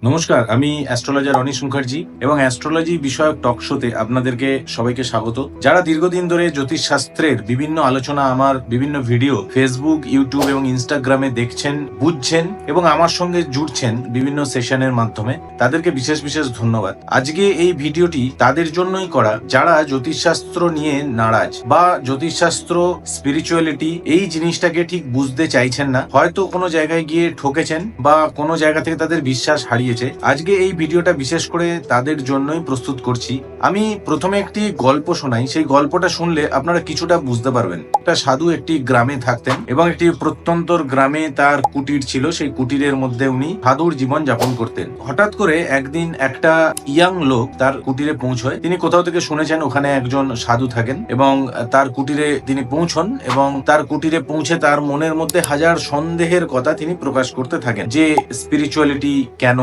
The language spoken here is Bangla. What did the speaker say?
নমস্কার, আমি অ্যাস্ট্রোলজার অনিশ মুখার্জি এবং অ্যাস্ট্রোলজি বিষয়ক টক শোতে আপনাদেরকে সবাইকে স্বাগত। যারা দীর্ঘদিন ধরে জ্যোতিষ শাস্ত্রের বিভিন্ন আলোচনা, আমার বিভিন্ন ভিডিও ফেসবুক, ইউটিউব এবং ইনস্টাগ্রামে দেখছেন, বুঝছেন এবং আমার সঙ্গে জুড়ছেন বিভিন্ন সেশনের মাধ্যমে, তাদেরকে বিশেষ বিশেষ ধন্যবাদ। আজকে এই ভিডিওটি তাদের জন্যই করা যারা জ্যোতিষশাস্ত্র নিয়ে নারাজ বা জ্যোতিষশাস্ত্র, স্পিরিচুয়ালিটি এই জিনিসটাকে ঠিক বুঝতে চাইছেন না, হয়তো কোনো জায়গায় গিয়ে ঠকেছেন বা কোনো জায়গা থেকে তাদের বিশ্বাস হারিয়েছে। আজকে এই ভিডিওটা বিশেষ করে তাদের জন্যই প্রস্তুত করছি। আমি প্রথমে একটি গল্প শোনাই, সেই গল্পটা শুনলে আপনারা কিছুটা বুঝতে পারবেন। একটা সাধু একটি গ্রামে থাকতেন এবং একটি প্রত্যন্তর গ্রামে তার কুটির ছিল। সেই কুটিরের মধ্যে উনি সাধুর জীবন যাপন করতেন। হঠাৎ করে একদিন একটা ইয়াং লোক তার কুটিরে পৌঁছয়। তিনি কোথাও থেকে শুনেছেন ওখানে একজন সাধু থাকেন এবং তার কুটিরে তিনি পৌঁছন এবং তার কুটিরে পৌঁছে তার মনের মধ্যে হাজার সন্দেহের কথা তিনি প্রকাশ করতে থাকেন, যে স্পিরিচুয়ালিটি কেন,